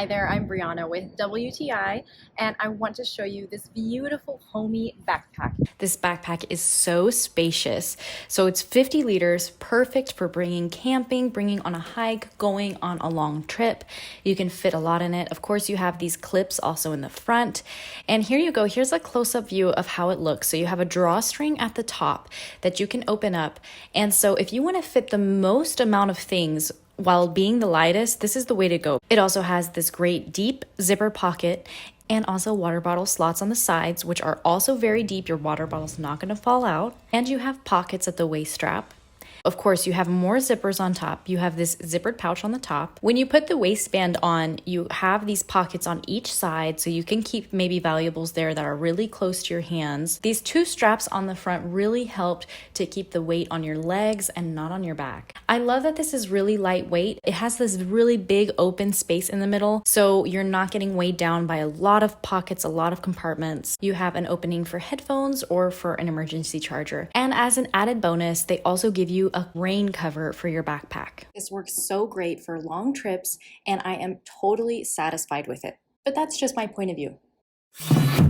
Hi there, I'm Brianna with WTI, and I want to show you this beautiful HOMIEE backpack. This backpack is so spacious. So it's 50 liters, perfect for bringing camping, bringing on a hike, going on a long trip. You can fit a lot in it. Of course, you have these clips also in the front. And here you go. Here's a close-up view of how it looks. So you have a drawstring at the top that you can open up. And so if you want to fit the most amount of things while being the lightest, this is the way to go. It also has this great deep zipper pocket and also water bottle slots on the sides, which are also very deep. Your water bottle's not gonna fall out. And you have pockets at the waist strap. Of course, you have more zippers on top. You have this zippered pouch on the top. When you put the waistband on, you have these pockets on each side so you can keep maybe valuables there that are really close to your hands. These two straps on the front really helped to keep the weight on your legs and not on your back. I love that this is really lightweight. It has this really big open space in the middle, so you're not getting weighed down by a lot of pockets, a lot of compartments. You have an opening for headphones or for an emergency charger. And as an added bonus, they also give you a rain cover for your backpack. This works so great for long trips, and I am totally satisfied with it. But that's just my point of view.